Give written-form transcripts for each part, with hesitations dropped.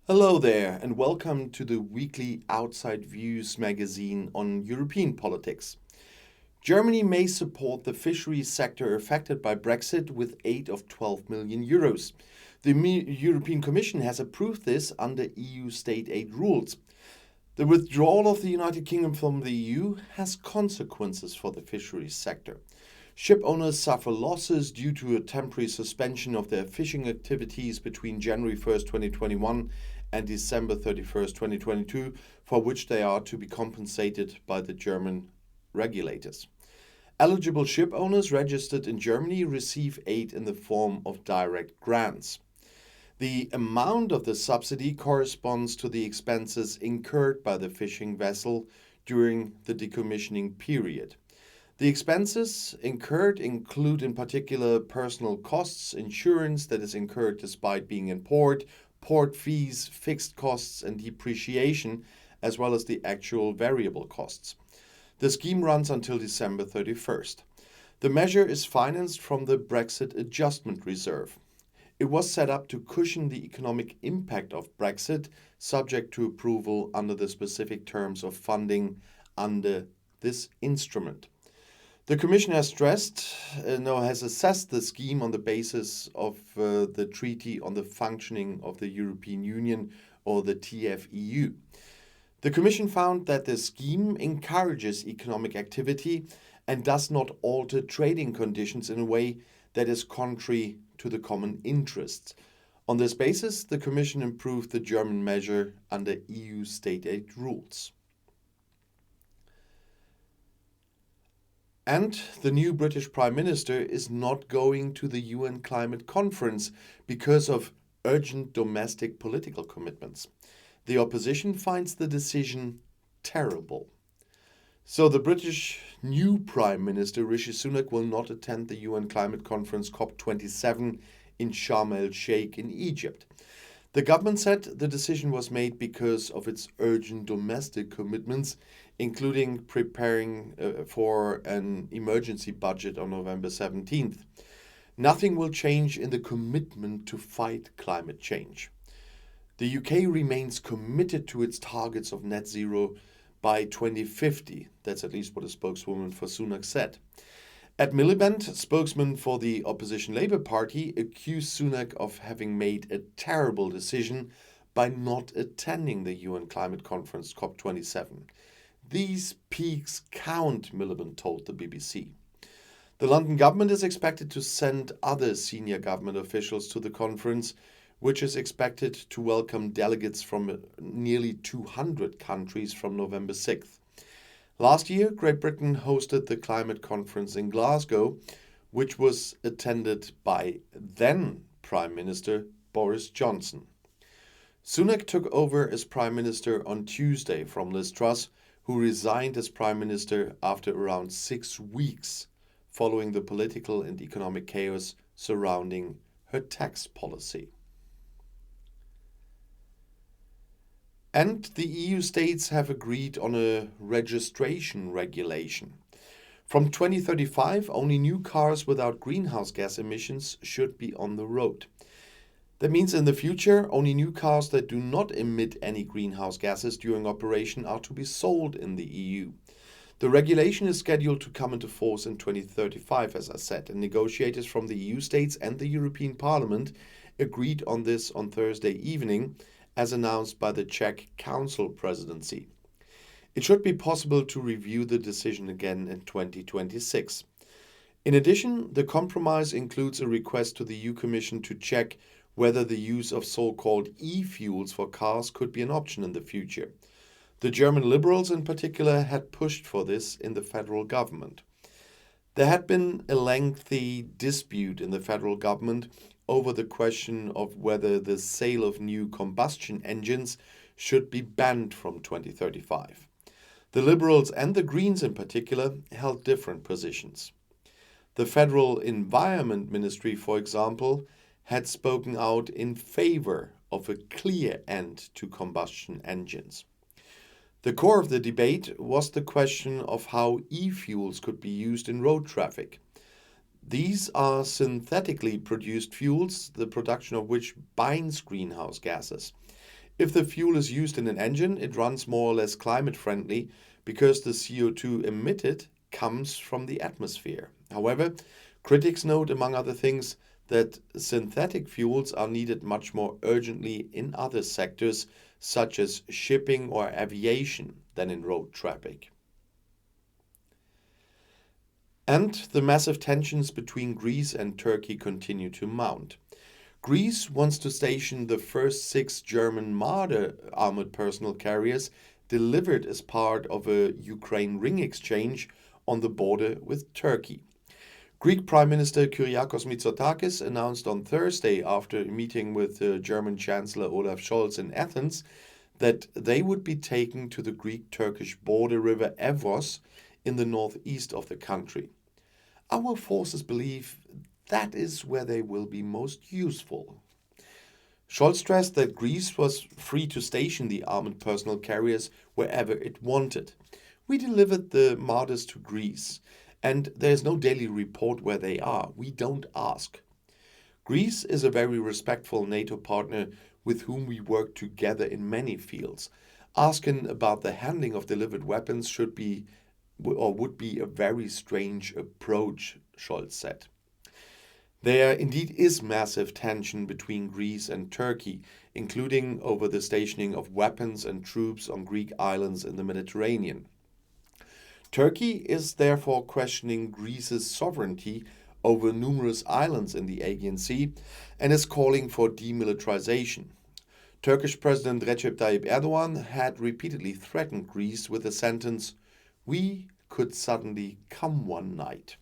Hello there, and welcome to the weekly Outside Views magazine on European politics. Germany may support the fisheries sector affected by Brexit with aid of 12 million euros. The European Commission has approved this under EU state aid rules. The withdrawal of the United Kingdom from the EU has consequences for the fisheries sector. Ship owners suffer losses due to a temporary suspension of their fishing activities between January 1st, 2021 and December 31st, 2022, for which they are to be compensated by the German regulators. Eligible ship owners registered in Germany receive aid in the form of direct grants. The amount of the subsidy corresponds to the expenses incurred by the fishing vessel during the decommissioning period. The expenses incurred include in particular personal costs, insurance that is incurred despite being in port fees, fixed costs and depreciation, as well as the actual variable costs. The scheme runs until December 31st. The measure is financed from the Brexit Adjustment Reserve. It was set up to cushion the economic impact of Brexit, subject to approval under the specific terms of funding under this instrument. The Commission has assessed the scheme on the basis of the Treaty on the Functioning of the European Union, or the TFEU. The Commission found that the scheme encourages economic activity and does not alter trading conditions in a way that is contrary to the common interests. On this basis, the Commission improved the German measure under EU state aid rules. And the new British Prime Minister is not going to the UN climate conference because of urgent domestic political commitments. The opposition finds the decision terrible. So the British new Prime Minister Rishi Sunak will not attend the UN climate conference COP27 in Sharm el-Sheikh in Egypt. The government said the decision was made because of its urgent domestic commitments, including preparing for an emergency budget on November 17th. Nothing will change in the commitment to fight climate change. The UK remains committed to its targets of net zero by 2050. That's at least what a spokeswoman for Sunak said. Ed Miliband, spokesman for the opposition Labour Party, accused Sunak of having made a terrible decision by not attending the UN climate conference COP27. These peaks count, Miliband told the BBC. The London government is expected to send other senior government officials to the conference, which is expected to welcome delegates from nearly 200 countries from November 6th. Last year, Great Britain hosted the climate conference in Glasgow, which was attended by then Prime Minister Boris Johnson. Sunak took over as Prime Minister on Tuesday from Liz Truss, who resigned as Prime Minister after around 6 weeks following the political and economic chaos surrounding her tax policy. And the EU states have agreed on a registration regulation. From 2035, only new cars without greenhouse gas emissions should be on the road. That means in the future, only new cars that do not emit any greenhouse gases during operation are to be sold in the EU. The regulation is scheduled to come into force in 2035, as I said, and negotiators from the EU states and the European Parliament agreed on this on Thursday evening, as announced by the Czech Council presidency. It should be possible to review the decision again in 2026. In addition, the compromise includes a request to the EU Commission to check whether the use of so-called e-fuels for cars could be an option in the future. The German Liberals in particular had pushed for this in the federal government. There had been a lengthy dispute in the federal government over the question of whether the sale of new combustion engines should be banned from 2035. The Liberals and the Greens in particular held different positions. The Federal Environment Ministry, for example, had spoken out in favor of a clear end to combustion engines. The core of the debate was the question of how e-fuels could be used in road traffic. These are synthetically produced fuels, the production of which binds greenhouse gases. If the fuel is used in an engine, it runs more or less climate friendly because the CO2 emitted comes from the atmosphere. However, critics note, among other things, that synthetic fuels are needed much more urgently in other sectors, such as shipping or aviation, than in road traffic. And the massive tensions between Greece and Turkey continue to mount. Greece wants to station the first 6 German Marder armored personnel carriers delivered as part of a Ukraine ring exchange on the border with Turkey. Greek Prime Minister Kyriakos Mitsotakis announced on Thursday, after a meeting with German Chancellor Olaf Scholz in Athens, that they would be taken to the Greek-Turkish border river Evros in the northeast of the country. Our forces believe that is where they will be most useful. Scholz stressed that Greece was free to station the armored personnel carriers wherever it wanted. We delivered the Marders to Greece, and there is no daily report where they are. We don't ask. Greece is a very respectful NATO partner with whom we work together in many fields. Asking about the handling of delivered weapons would be a very strange approach, Scholz said. There indeed is massive tension between Greece and Turkey, including over the stationing of weapons and troops on Greek islands in the Mediterranean. Turkey is therefore questioning Greece's sovereignty over numerous islands in the Aegean Sea and is calling for demilitarization. Turkish President Recep Tayyip Erdogan had repeatedly threatened Greece with the sentence, "We could suddenly come one night."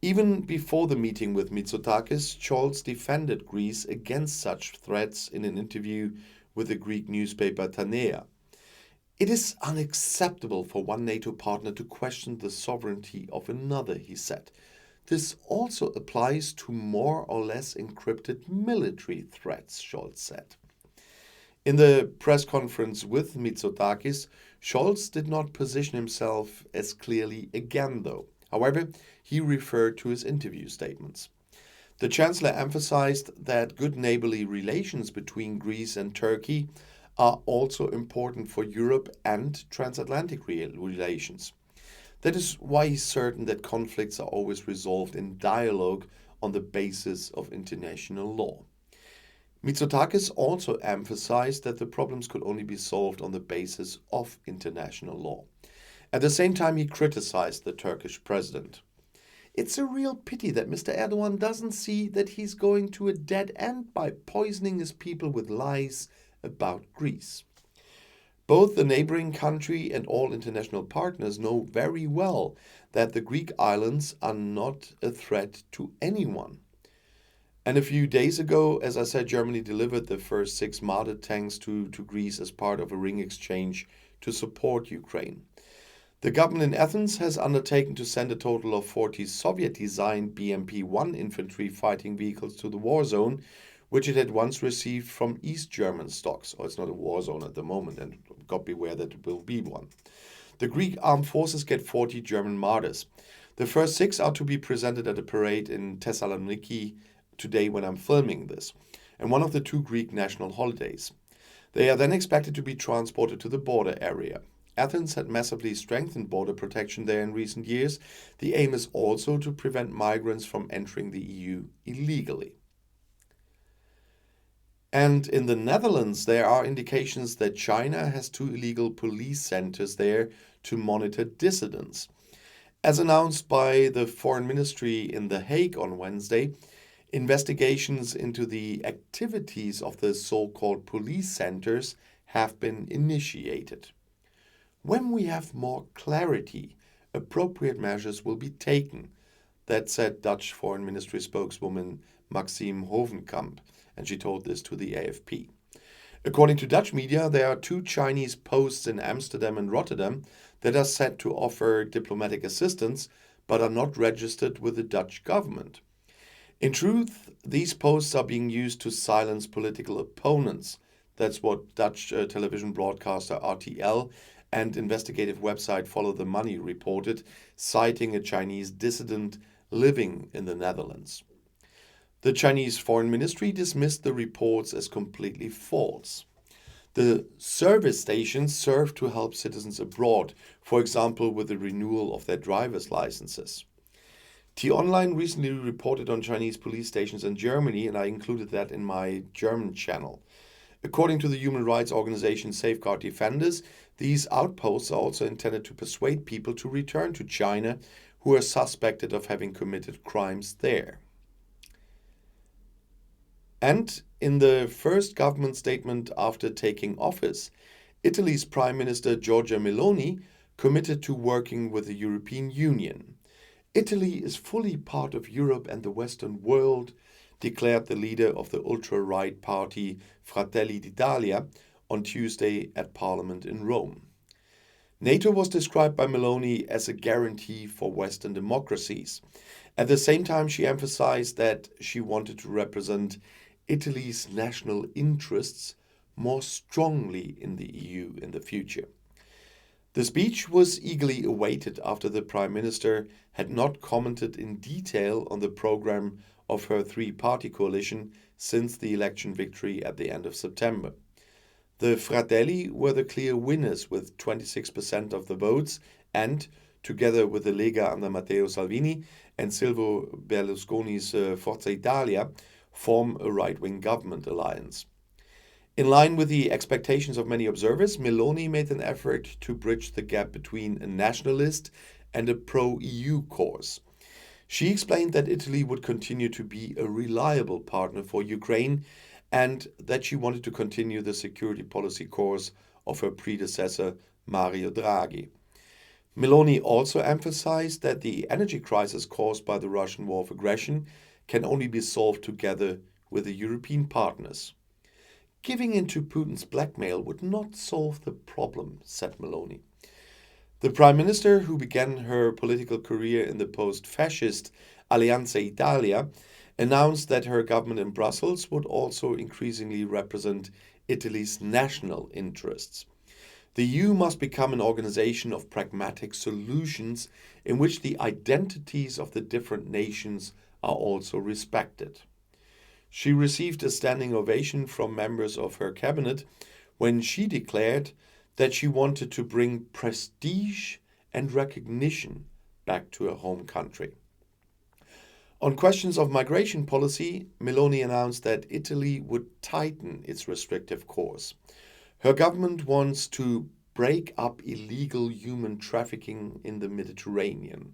Even before the meeting with Mitsotakis, Scholz defended Greece against such threats in an interview with the Greek newspaper Tanea. It is unacceptable for one NATO partner to question the sovereignty of another, he said. This also applies to more or less encrypted military threats, Scholz said. In the press conference with Mitsotakis, Scholz did not position himself as clearly again, though. However, he referred to his interview statements. The Chancellor emphasized that good neighborly relations between Greece and Turkey are also important for Europe and transatlantic relations. That is why he's certain that conflicts are always resolved in dialogue on the basis of international law. Mitsotakis also emphasized that the problems could only be solved on the basis of international law. At the same time, he criticized the Turkish president. It's a real pity that Mr. Erdogan doesn't see that he's going to a dead end by poisoning his people with lies about Greece. Both the neighboring country and all international partners know very well that the Greek islands are not a threat to anyone. And a few days ago, as I said, Germany delivered the first 6 Marder tanks to Greece as part of a ring exchange to support Ukraine. The government in Athens has undertaken to send a total of 40 Soviet-designed BMP-1 infantry fighting vehicles to the war zone, which it had once received from East German stocks. It's not a war zone at the moment, and God beware that it will be one. The Greek armed forces get 40 German Marders. The first 6 are to be presented at a parade in Thessaloniki today when I'm filming this, and one of the 2 Greek national holidays. They are then expected to be transported to the border area. Athens had massively strengthened border protection there in recent years. The aim is also to prevent migrants from entering the EU illegally. And in the Netherlands, there are indications that China has 2 illegal police centers there to monitor dissidents. As announced by the Foreign Ministry in The Hague on Wednesday, investigations into the activities of the so-called police centers have been initiated. When we have more clarity, appropriate measures will be taken. That said Dutch Foreign Ministry spokeswoman Maxime Hovenkamp, and she told this to the AFP. According to Dutch media, there are 2 Chinese posts in Amsterdam and Rotterdam that are set to offer diplomatic assistance but are not registered with the Dutch government. In truth, these posts are being used to silence political opponents. That's what Dutch television broadcaster RTL and investigative website Follow the Money reported, citing a Chinese dissident living in the Netherlands. The Chinese Foreign Ministry dismissed the reports as completely false. The service stations serve to help citizens abroad, for example, with the renewal of their driver's licenses. T-Online recently reported on Chinese police stations in Germany, and I included that in my German channel. According to the human rights organization Safeguard Defenders, these outposts are also intended to persuade people to return to China who are suspected of having committed crimes there. And in the first government statement after taking office, Italy's Prime Minister Giorgia Meloni committed to working with the European Union. Italy is fully part of Europe and the Western world, declared the leader of the ultra-right party Fratelli d'Italia on Tuesday at Parliament in Rome. NATO was described by Meloni as a guarantee for Western democracies. At the same time, she emphasized that she wanted to represent Italy's national interests more strongly in the EU in the future. The speech was eagerly awaited after the Prime Minister had not commented in detail on the program of her three-party coalition since the election victory at the end of September. The Fratelli were the clear winners with 26% of the votes and, together with the Lega under Matteo Salvini and Silvio Berlusconi's Forza Italia, form a right-wing government alliance. In line with the expectations of many observers, Meloni made an effort to bridge the gap between a nationalist and a pro-EU course. She explained that Italy would continue to be a reliable partner for Ukraine and that she wanted to continue the security policy course of her predecessor, Mario Draghi. Meloni also emphasized that the energy crisis caused by the Russian war of aggression can only be solved together with the European partners. Giving in to Putin's blackmail would not solve the problem, said Meloni. The Prime Minister, who began her political career in the post-fascist Alleanza Italia, announced that her government in Brussels would also increasingly represent Italy's national interests. The EU must become an organization of pragmatic solutions in which the identities of the different nations are also respected. She received a standing ovation from members of her cabinet when she declared that she wanted to bring prestige and recognition back to her home country. On questions of migration policy, Meloni announced that Italy would tighten its restrictive course. Her government wants to break up illegal human trafficking in the Mediterranean.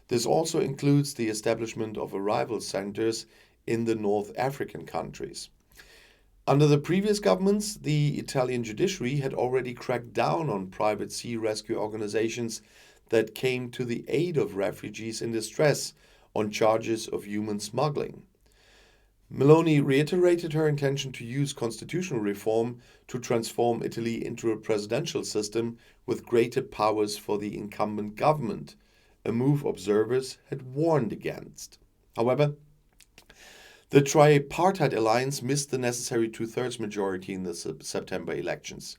This also includes the establishment of arrival centers in the North African countries. Under the previous governments, the Italian judiciary had already cracked down on private sea rescue organizations that came to the aid of refugees in distress on charges of human smuggling. Meloni reiterated her intention to use constitutional reform to transform Italy into a presidential system with greater powers for the incumbent government, a move observers had warned against. However, the tripartite alliance missed the necessary two-thirds majority in the September elections,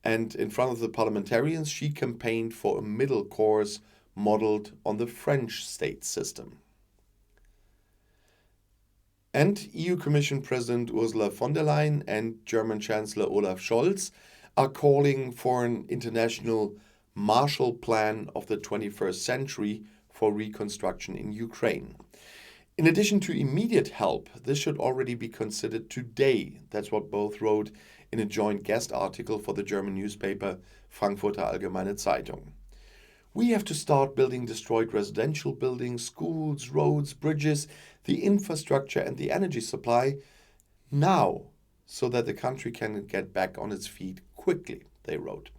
and in front of the parliamentarians she campaigned for a middle course modeled on the French state system. And EU Commission President Ursula von der Leyen and German Chancellor Olaf Scholz are calling for an international Marshall Plan of the 21st century for reconstruction in Ukraine. In addition to immediate help, this should already be considered today. That's what both wrote in a joint guest article for the German newspaper Frankfurter Allgemeine Zeitung. We have to start building destroyed residential buildings, schools, roads, bridges, the infrastructure and the energy supply now, so that the country can get back on its feet quickly, they wrote.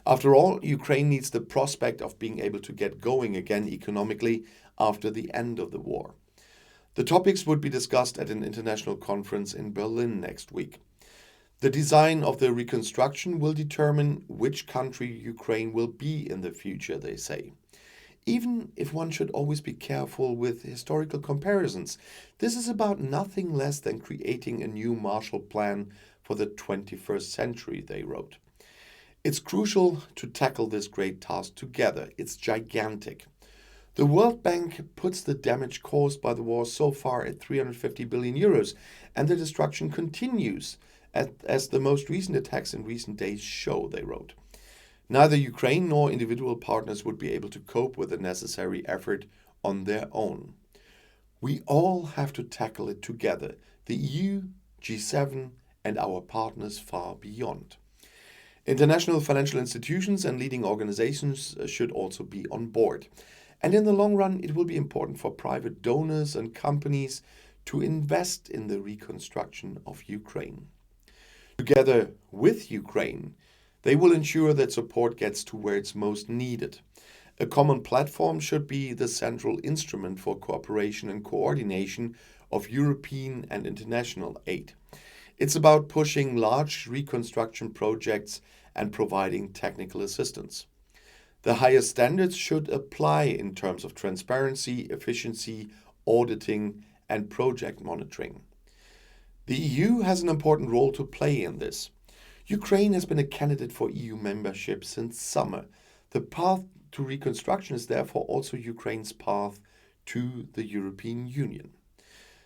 After all, Ukraine needs the prospect of being able to get going again economically after the end of the war. The topics would be discussed at an international conference in Berlin next week. The design of the reconstruction will determine which country Ukraine will be in the future, they say. Even if one should always be careful with historical comparisons, this is about nothing less than creating a new Marshall Plan for the 21st century, they wrote. It's crucial to tackle this great task together. It's gigantic. The World Bank puts the damage caused by the war so far at 350 billion euros, and the destruction continues as the most recent attacks in recent days show, they wrote. Neither Ukraine nor individual partners would be able to cope with the necessary effort on their own. We all have to tackle it together, the EU, G7, and our partners far beyond. International financial institutions and leading organizations should also be on board. And in the long run, it will be important for private donors and companies to invest in the reconstruction of Ukraine. Together with Ukraine, they will ensure that support gets to where it's most needed. A common platform should be the central instrument for cooperation and coordination of European and international aid. It's about pushing large reconstruction projects and providing technical assistance. The highest standards should apply in terms of transparency, efficiency, auditing, and project monitoring. The EU has an important role to play in this. Ukraine has been a candidate for EU membership since summer. The path to reconstruction is therefore also Ukraine's path to the European Union.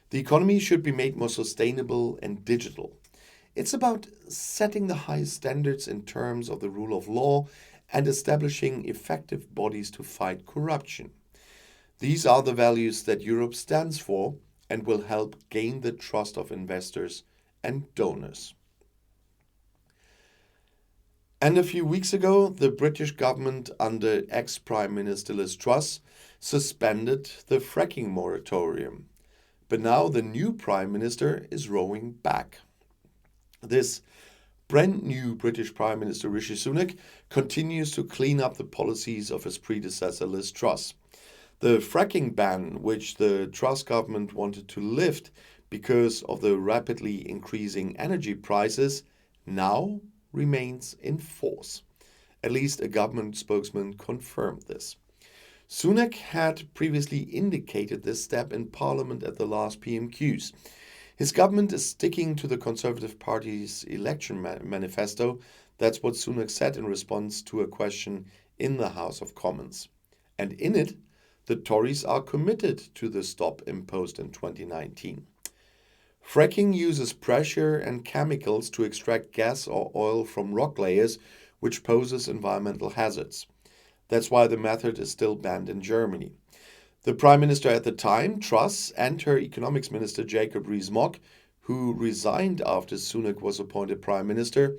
The economy should be made more sustainable and digital. It's about setting the highest standards in terms of the rule of law and establishing effective bodies to fight corruption. These are the values that Europe stands for and will help gain the trust of investors and donors. And a few weeks ago, the British government under ex-Prime Minister Liz Truss suspended the fracking moratorium. But now the new Prime Minister is rowing back. This brand new British Prime Minister Rishi Sunak continues to clean up the policies of his predecessor Liz Truss. The fracking ban, which the Truss government wanted to lift because of the rapidly increasing energy prices, now remains in force. At least a government spokesman confirmed this. Sunak had previously indicated this step in Parliament at the last PMQs. His government is sticking to the Conservative Party's election manifesto. That's what Sunak said in response to a question in the House of Commons. And in it, the Tories are committed to the stop imposed in 2019. Fracking uses pressure and chemicals to extract gas or oil from rock layers, which poses environmental hazards. That's why the method is still banned in Germany. The Prime Minister at the time, Truss, and her Economics Minister Jacob Rees-Mogg, who resigned after Sunak was appointed Prime Minister,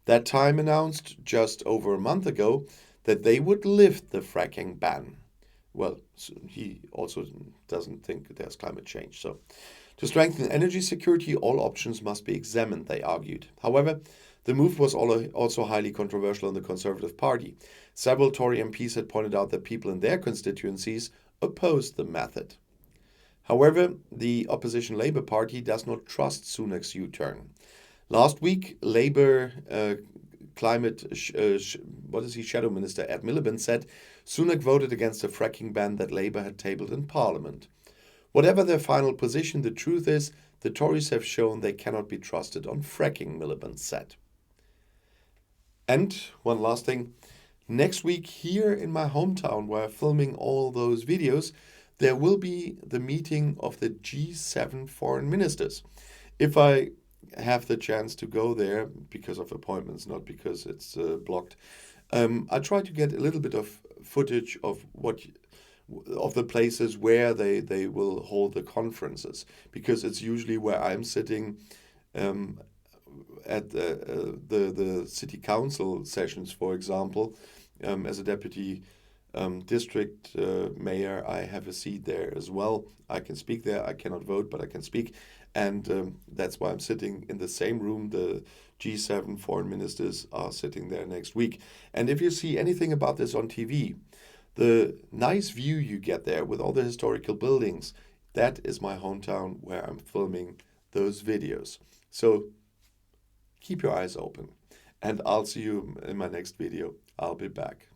that time announced just over a month ago that they would lift the fracking ban. Well, he also doesn't think there's climate change. So, to strengthen energy security, all options must be examined, they argued. However, the move was also highly controversial in the Conservative Party. Several Tory MPs had pointed out that people in their constituencies opposed the method. However, the opposition Labour Party does not trust Sunak's U-turn. Last week, Labour Shadow Minister Ed Miliband said Sunak voted against a fracking ban that Labour had tabled in Parliament. Whatever their final position, the truth is the Tories have shown they cannot be trusted on fracking, Miliband said. And one last thing. Next week here in my hometown where I'm filming all those videos, there will be the meeting of the G7 foreign ministers. If I have the chance to go there because of appointments, not because it's blocked, I try to get a little bit of footage of the places where they will hold the conferences, because it's usually where I'm sitting at the city council sessions, for example. As a deputy district mayor, I have a seat there as well. I can speak there. I cannot vote, but I can speak. And that's why I'm sitting in the same room. The G7 foreign ministers are sitting there next week. And if you see anything about this on TV, the nice view you get there with all the historical buildings, that is my hometown where I'm filming those videos. So keep your eyes open. And I'll see you in my next video. I'll be back.